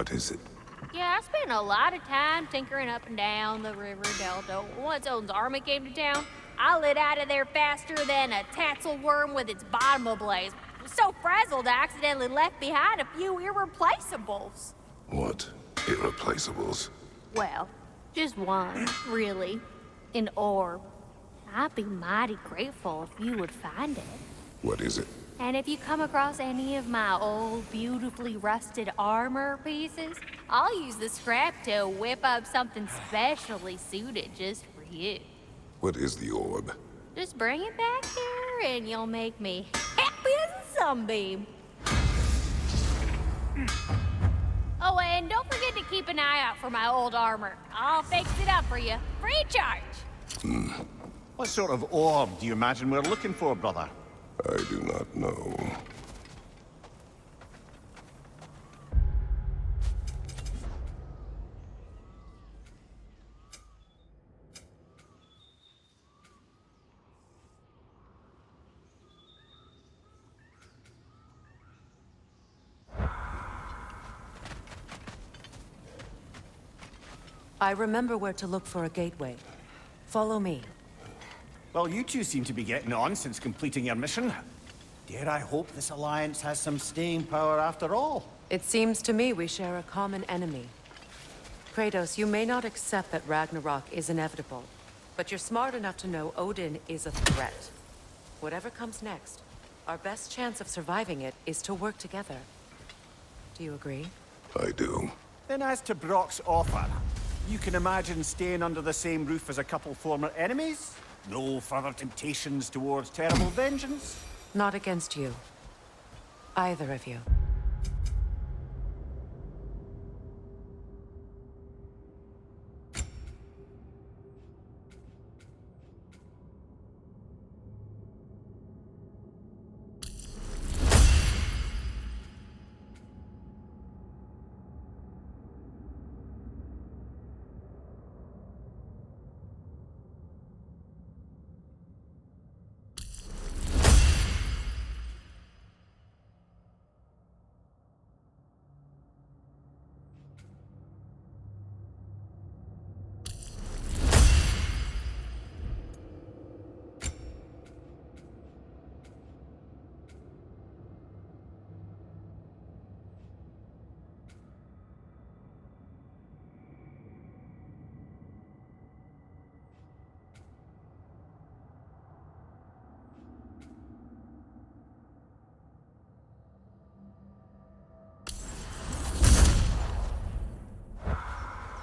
What is it? Yeah, I spent a lot of time tinkering up and down the river delta. Once Odin's army came to town, I lit out of there faster than a tassel worm with its bottom ablaze. So frazzled, I accidentally left behind a few irreplaceables. What? Irreplaceables? Well, just one, really. An orb. I'd be mighty grateful if you would find it. What is it? And if you come across any of my old, beautifully rusted armor pieces, I'll use the scrap to whip up something specially suited just for you. What is the orb? Just bring it back here and you'll make me happy as a sunbeam. Oh, and don't forget to keep an eye out for my old armor. I'll fix it up for you, free charge. What sort of orb do you imagine we're looking for, brother? I do not know. I remember where to look for a gateway. Follow me. Well, you two seem to be getting on since completing your mission. Dare I hope this alliance has some staying power after all? It seems to me we share a common enemy. Kratos, you may not accept that Ragnarok is inevitable, but you're smart enough to know Odin is a threat. Whatever comes next, our best chance of surviving it is to work together. Do you agree? I do. Then as to Brock's offer, you can imagine staying under the same roof as a couple former enemies? No further temptations towards terrible vengeance? Not against you. Either of you.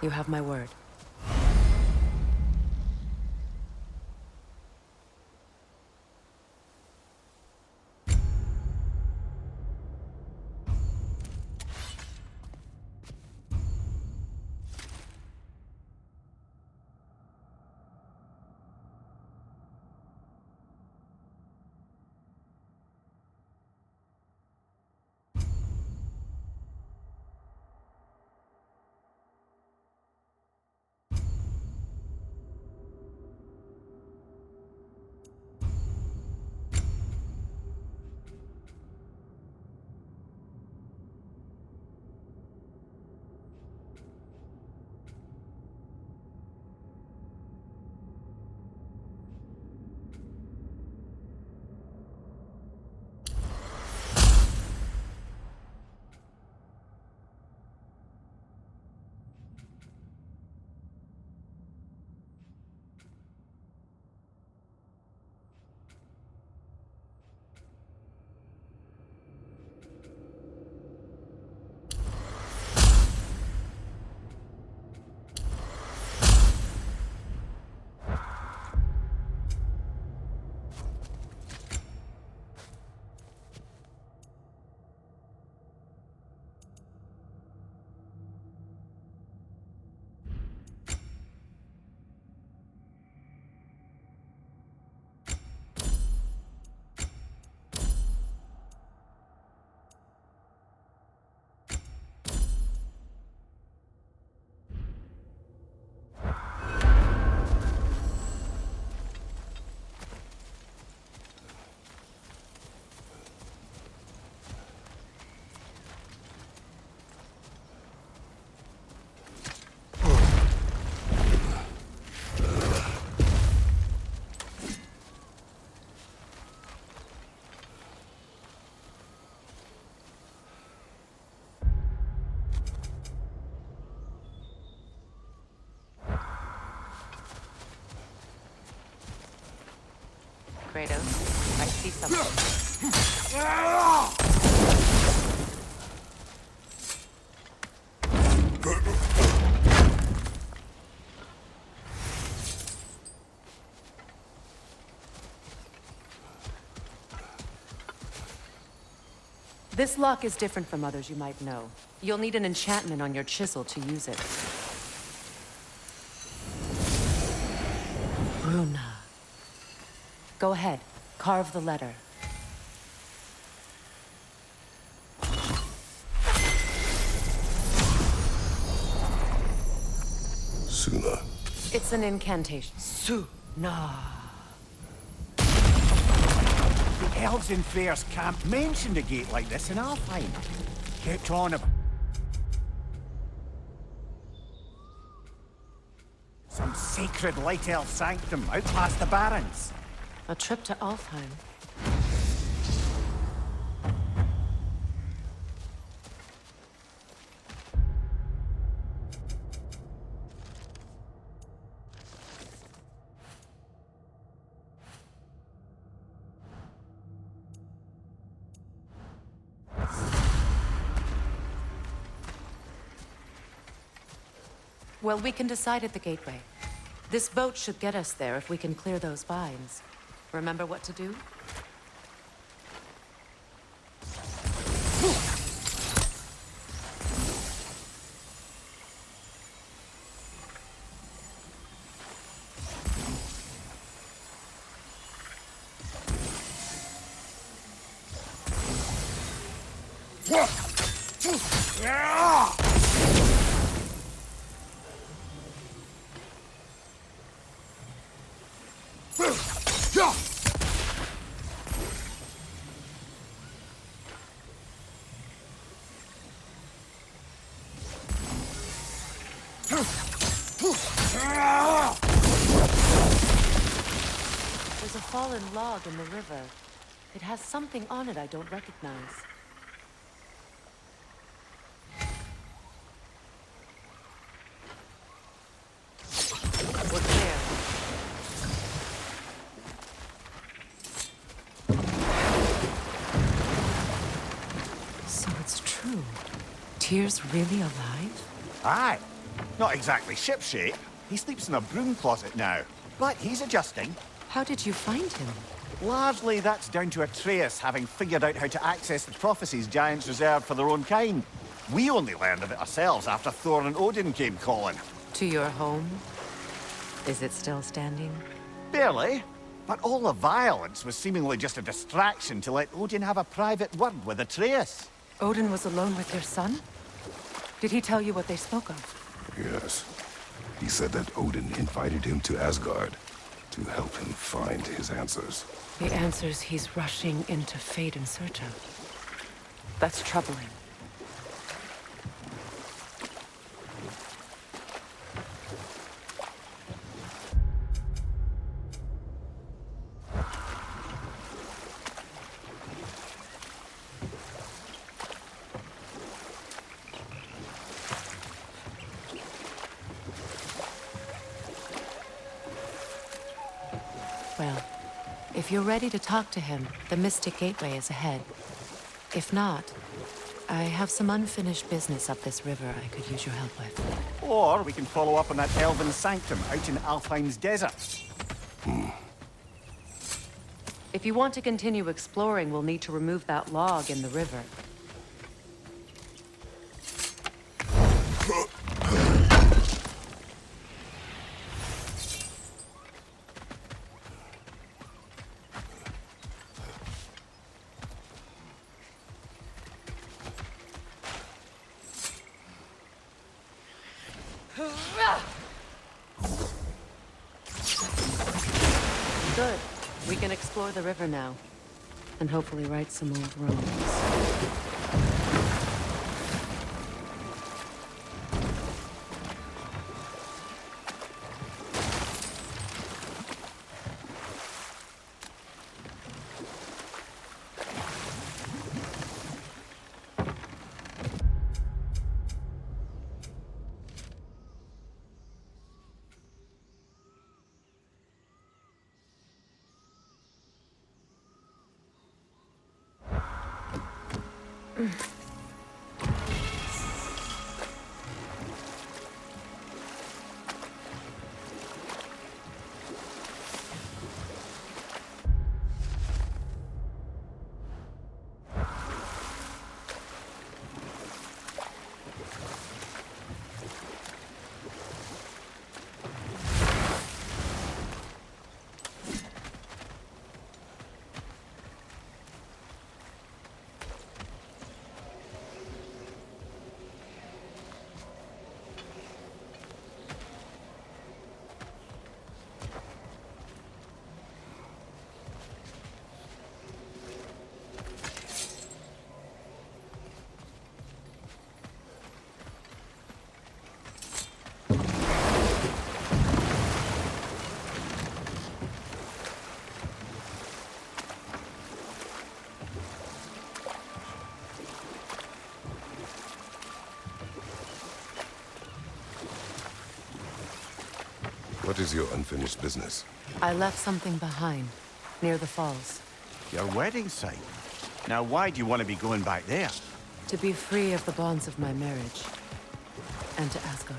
You have my word. Kratos. I see something. This lock is different from others you might know. You'll need an enchantment on your chisel to use it. Runa. Go ahead. Carve the letter. Suna. It's an incantation. Suna. The elves in Freyr's camp mentioned a gate like this in Alfheim. Kept on about some sacred light elf sanctum out past the barrens. A trip to Alfheim. Well, we can decide at the gateway. This boat should get us there if we can clear those vines. Remember what to do? There's a fallen log in the river. It has something on it I don't recognize. We're clear. So it's true. Tyr's really alive? Aye. Not exactly shipshape. He sleeps in a broom closet now. But he's adjusting. How did you find him? Largely, that's down to Atreus having figured out how to access the prophecies giants reserved for their own kind. We only learned of it ourselves after Thor and Odin came calling. To your home? Is it still standing? Barely. But all the violence was seemingly just a distraction to let Odin have a private word with Atreus. Odin was alone with your son? Did he tell you what they spoke of? Yes. He said that Odin invited him to Asgard to help him find his answers. The answers he's rushing into fate in search of. That's troubling. Well, if you're ready to talk to him, the Mystic Gateway is ahead. If not, I have some unfinished business up this river I could use your help with. Or we can follow up on that elven sanctum out in Alfheim's desert. If you want to continue exploring, we'll need to remove that log in the river. Good. We can explore the river now. And hopefully right some old wrongs. What is your unfinished business? I left something behind, near the falls. Your wedding site. Now, why do you want to be going back there? To be free of the bonds of my marriage. And to Asgard.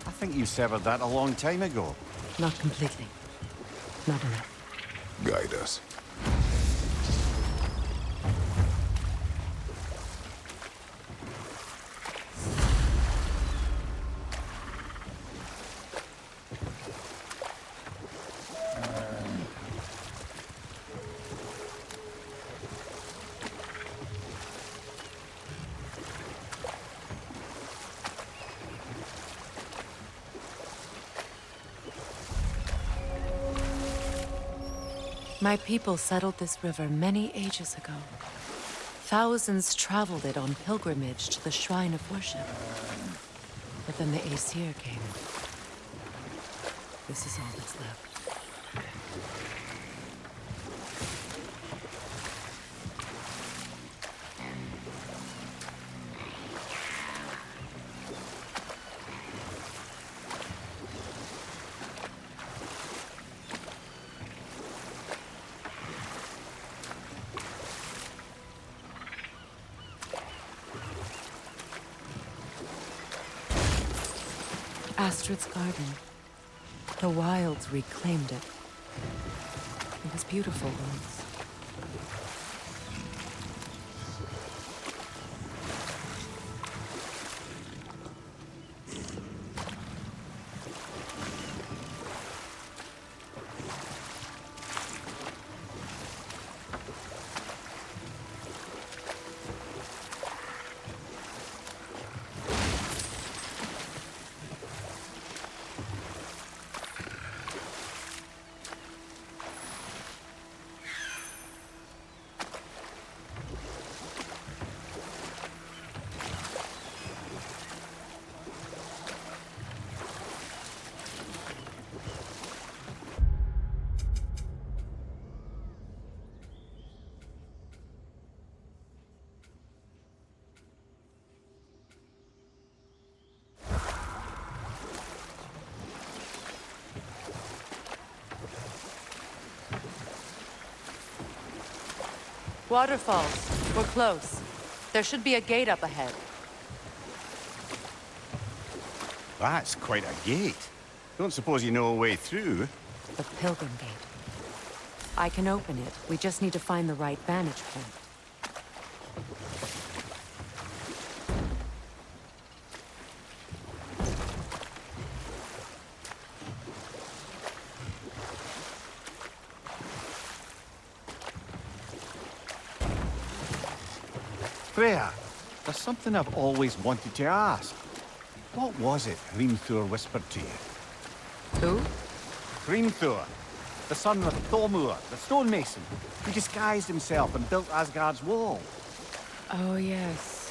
I think you severed that a long time ago. Not completely. Not enough. Guide us. My people settled this river many ages ago. Thousands traveled it on pilgrimage to the shrine of worship. But then the Aesir came. This is all that's left. Astrid's garden. The wilds reclaimed it. It was beautiful once. Waterfalls. We're close. There should be a gate up ahead. That's quite a gate. Don't suppose you know a way through? The Pilgrim Gate. I can open it. We just need to find the right vantage point. Freya, there's something I've always wanted to ask. What was it Hrimthur whispered to you? Who? Hrimthur, the son of Thormur, the stonemason, who disguised himself and built Asgard's wall. Oh, yes.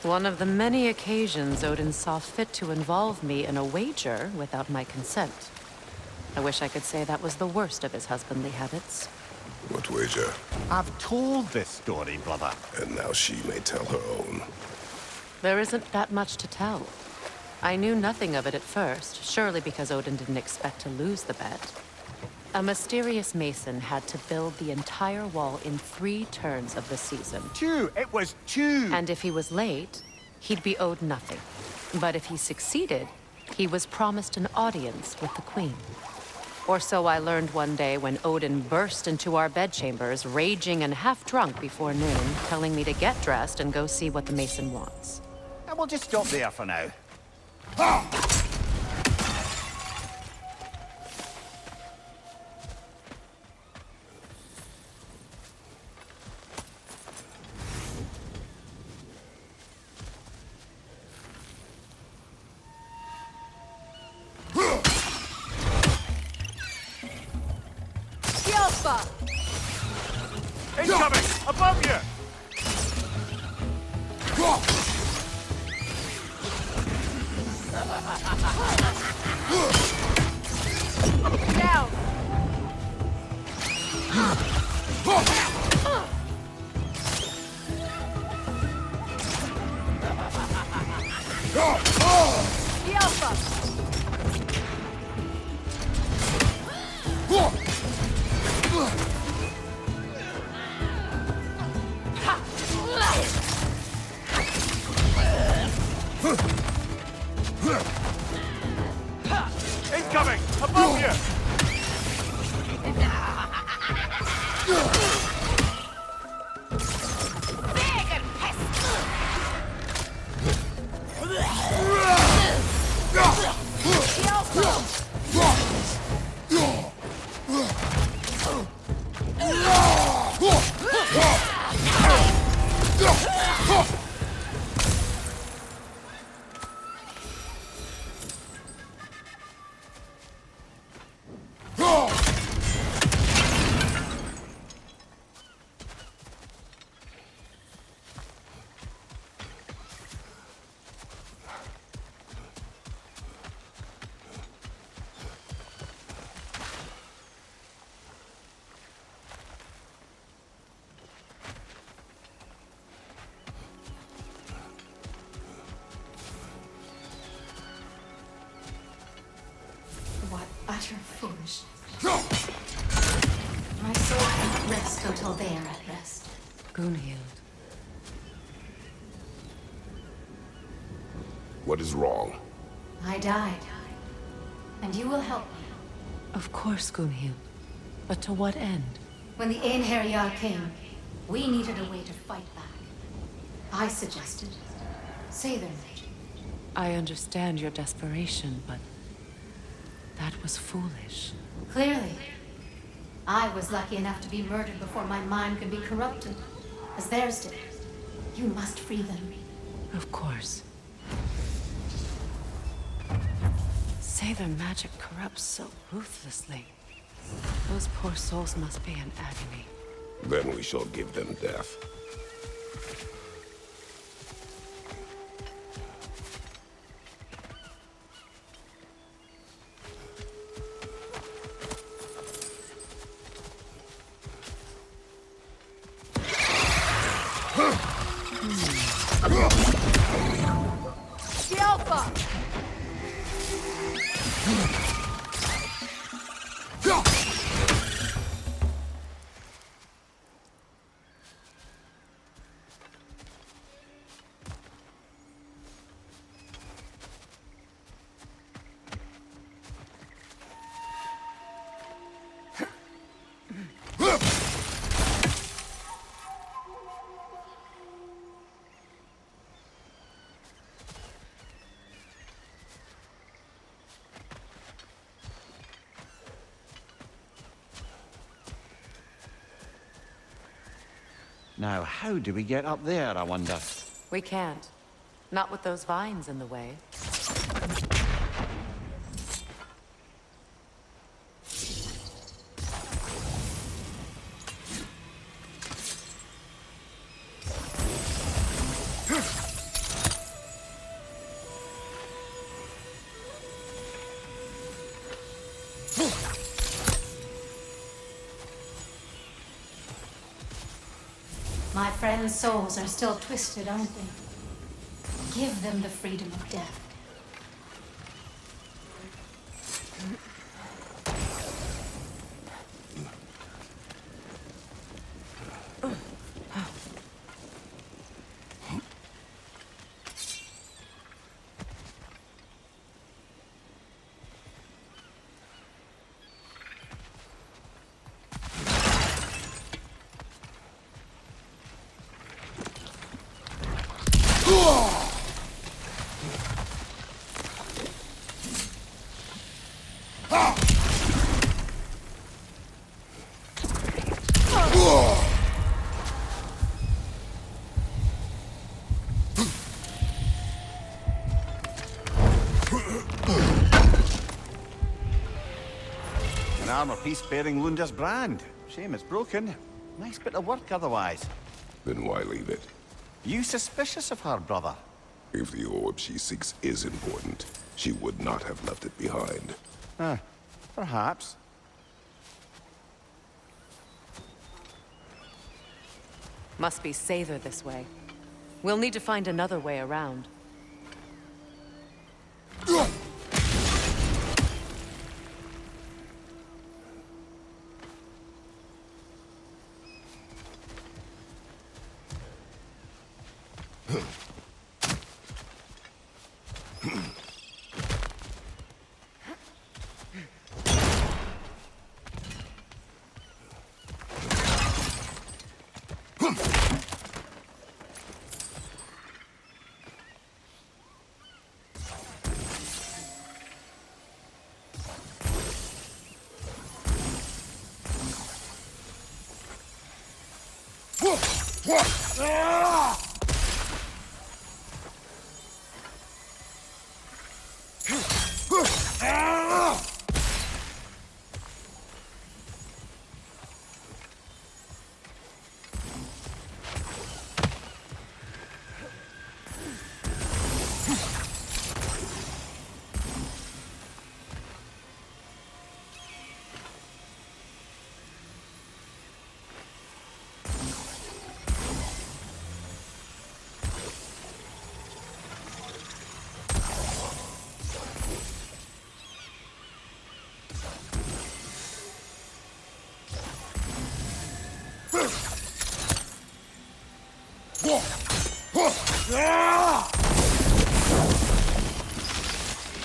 One of the many occasions Odin saw fit to involve me in a wager without my consent. I wish I could say that was the worst of his husbandly habits. What wager? I've told this story, brother. And now she may tell her own. There isn't that much to tell. I knew nothing of it at first, surely because Odin didn't expect to lose the bet. A mysterious mason had to build the entire wall in 3 turns of the season. 2! It was 2! And if he was late, he'd be owed nothing. But if he succeeded, he was promised an audience with the queen. Or so I learned one day when Odin burst into our bedchambers, raging and half-drunk before noon, telling me to get dressed and go see what the mason wants. And we'll just stop there for now. Incoming! Above you! Down! The Alpha! Incoming! Above you! Big and pesky! The Alpha! What utter foolishness. My soul cannot rest until they are at rest. Gunhild. What is wrong? I died. And you will help me. Of course, Gunhild. But to what end? When the Einherjar came, we needed a way to fight back. I suggested, say their magic. I understand your desperation, but that was foolish. Clearly. I was lucky enough to be murdered before my mind could be corrupted, as theirs did. You must free them. Of course. Say their magic corrupts so ruthlessly. Those poor souls must be in agony. Then we shall give them death. The Alpha! Now, how do we get up there, I wonder? We can't. Not with those vines in the way. My friends' souls are still twisted, aren't they? Give them the freedom of death. An armor piece bearing Lunda's brand. Shame it's broken. Nice bit of work otherwise. Then why leave it? You suspicious of her, brother? If the orb she seeks is important, she would not have left it behind. Perhaps. Must be safer this way. We'll need to find another way around.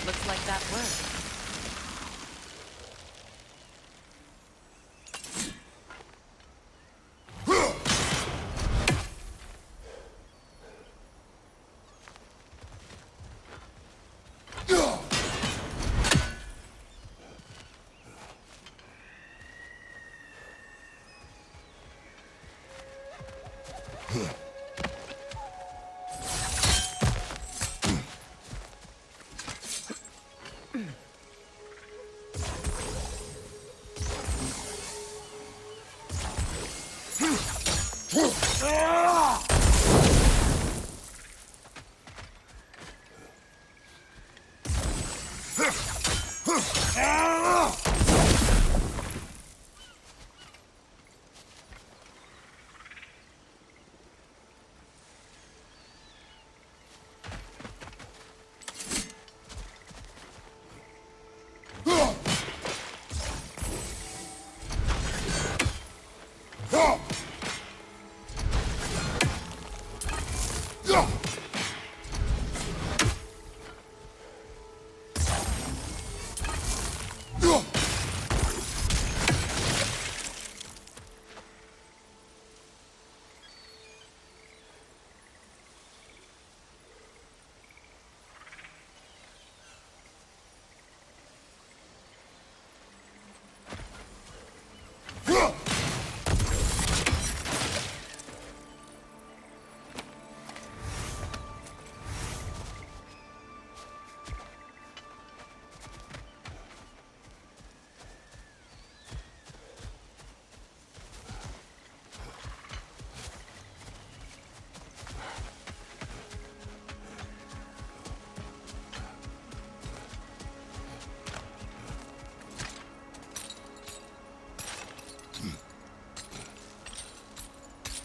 Looks like that worked.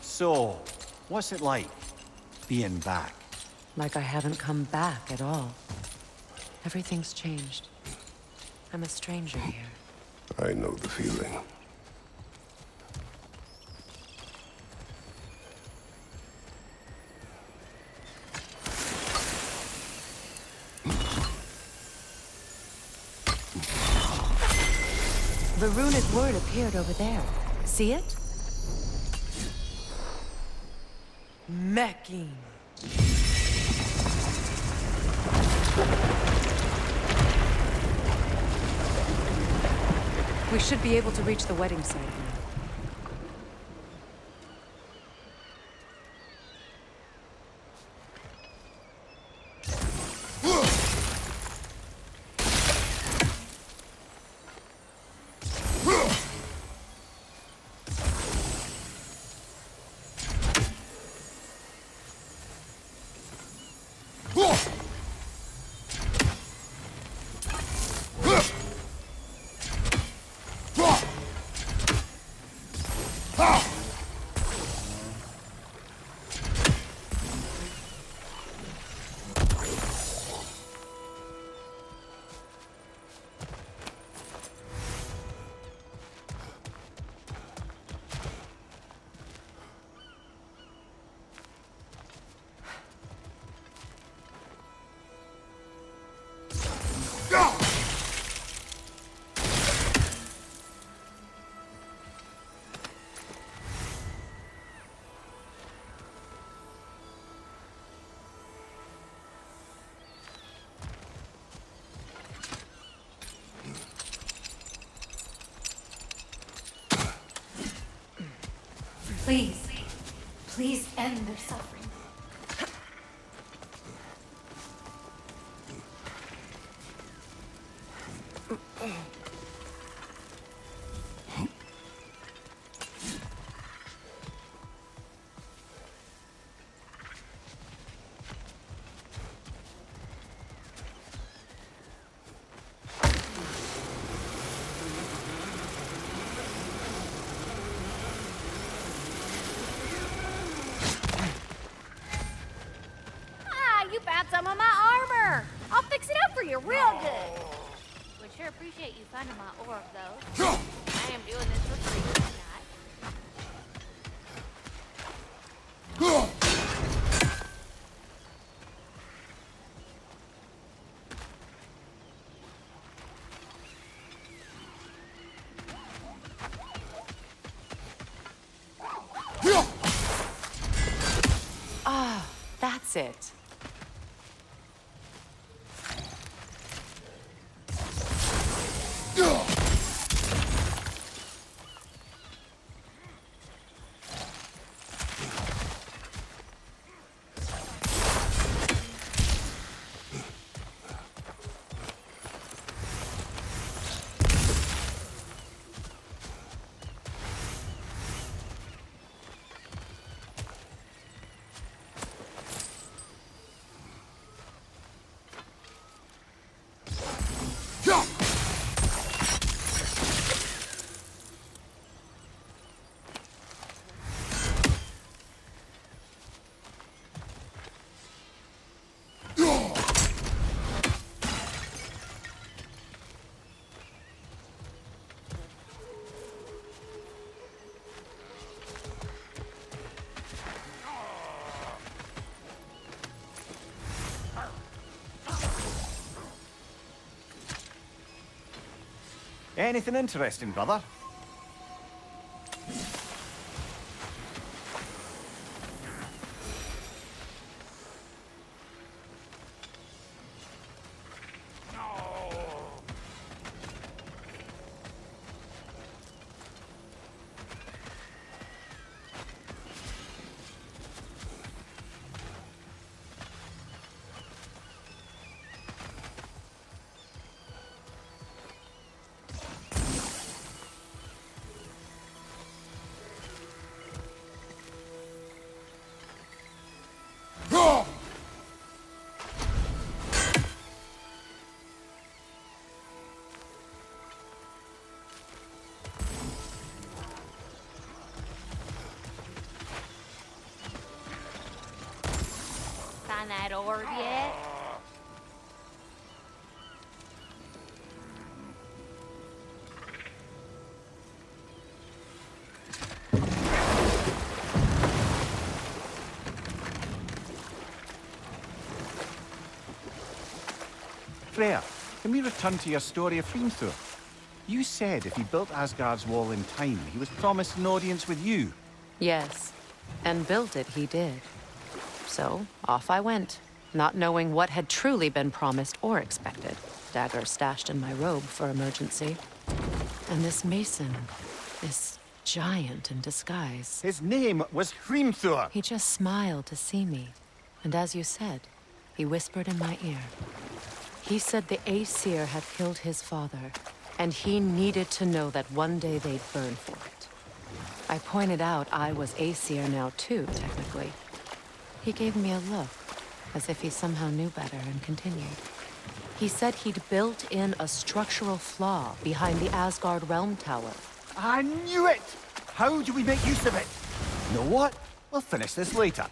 So, what's it like, being back? Like I haven't come back at all. Everything's changed. I'm a stranger here. I know the feeling. The runic word appeared over there. See it? Mecking. We should be able to reach the wedding site now. Please, please end their suffering. You found some of my armor. I'll fix it up for you real good. Would sure appreciate you finding my orb, though. I am doing this for free tonight. Ah, that's it. Anything interesting, brother? Find that orb yet? Freya, can we return to your story of Hrimthur? You said if he built Asgard's wall in time, he was promised an audience with you. Yes, and built it he did. So, off I went. not knowing what had truly been promised or expected. Dagger stashed in my robe for emergency. And this mason, this giant in disguise. His name was Hrimthur. He just smiled to see me. And as you said, he whispered in my ear. He said the Aesir had killed his father, and he needed to know that one day they'd burn for it. I pointed out I was Aesir now too, technically. He gave me a look, as if he somehow knew better, and continued. He said he'd built in a structural flaw behind the Asgard Realm Tower. I knew it! How do we make use of it? You know what? We'll finish this later.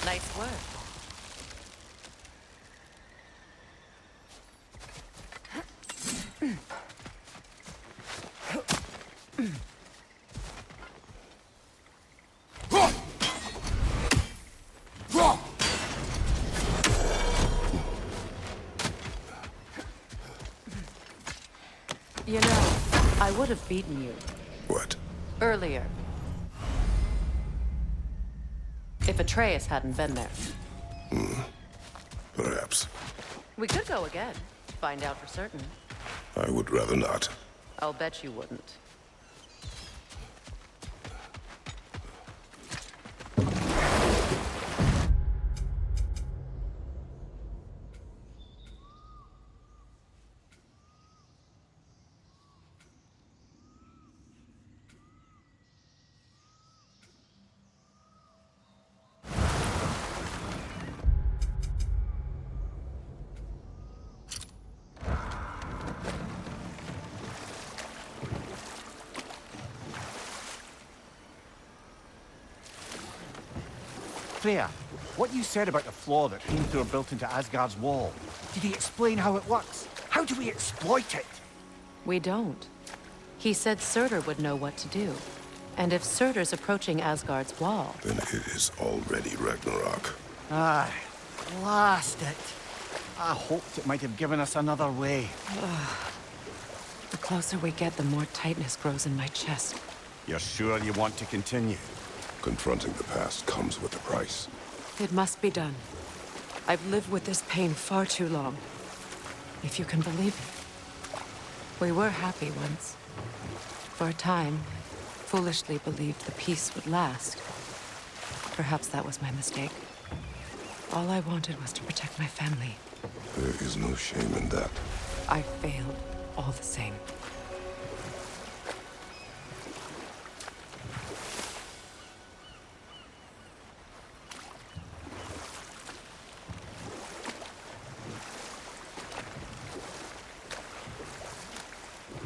Nice work. You know, I would have beaten you What? earlier. If Atreus hadn't been there. Perhaps. We could go again, find out for certain. I would rather not. I'll bet you wouldn't. Freya, what you said about the flaw that Hrimthur built into Asgard's wall, did he explain how it works? How do we exploit it? We don't. He said Surtur would know what to do. And if Surtur's approaching Asgard's wall, Then it is already Ragnarok. Aye, blast it. I hoped it might have given us another way. the closer we get, the more tightness grows in my chest. You're sure you want to continue? Confronting the past comes with a price. It must be done. I've lived with this pain far too long. If you can believe it. We were happy once. For a time, foolishly believed the peace would last. Perhaps that was my mistake. All I wanted was to protect my family. There is no shame in that. I failed all the same.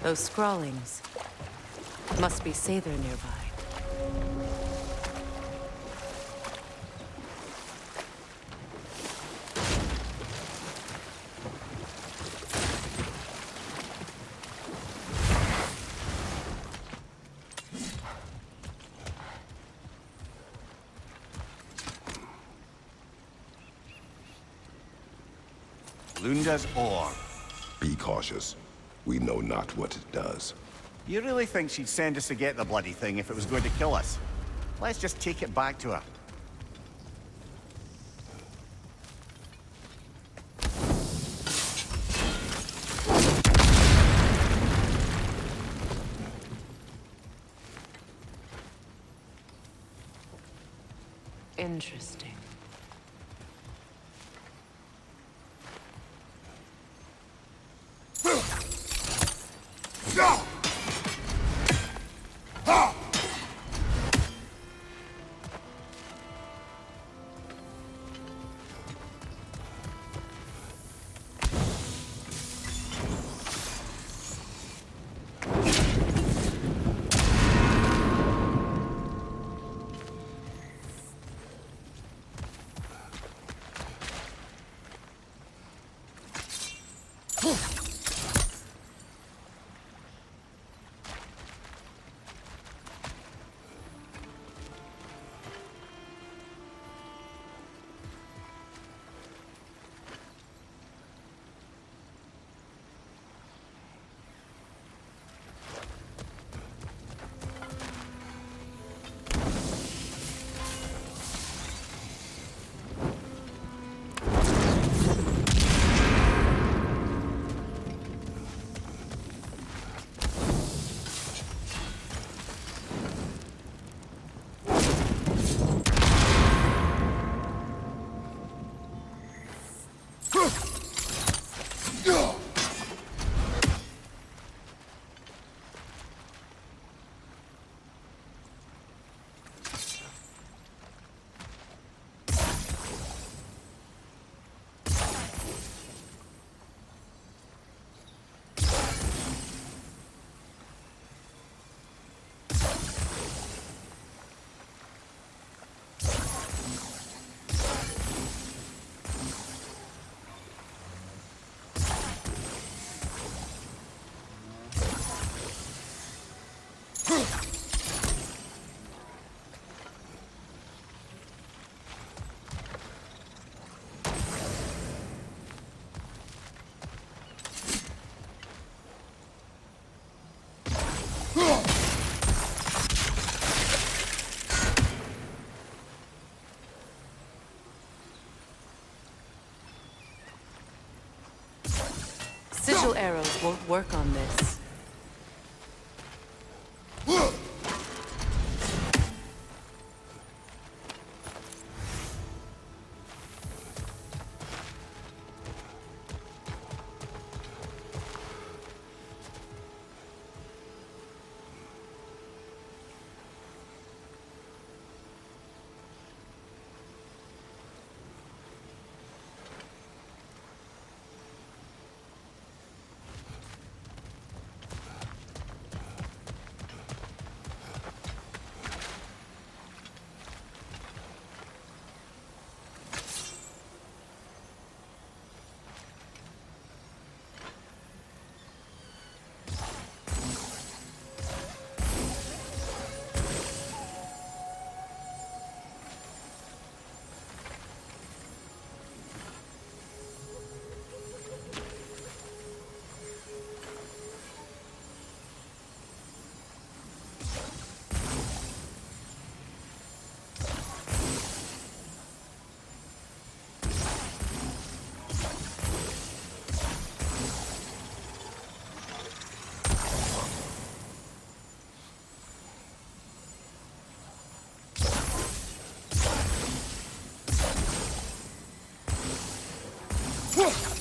Those scrawlings must be Sather nearby. Lunda's orb. Be cautious. We know not what it does. You really think she'd send us to get the bloody thing if it was going to kill us? Let's just take it back to her. Interesting. Sigil arrows won't work on this. Whoa!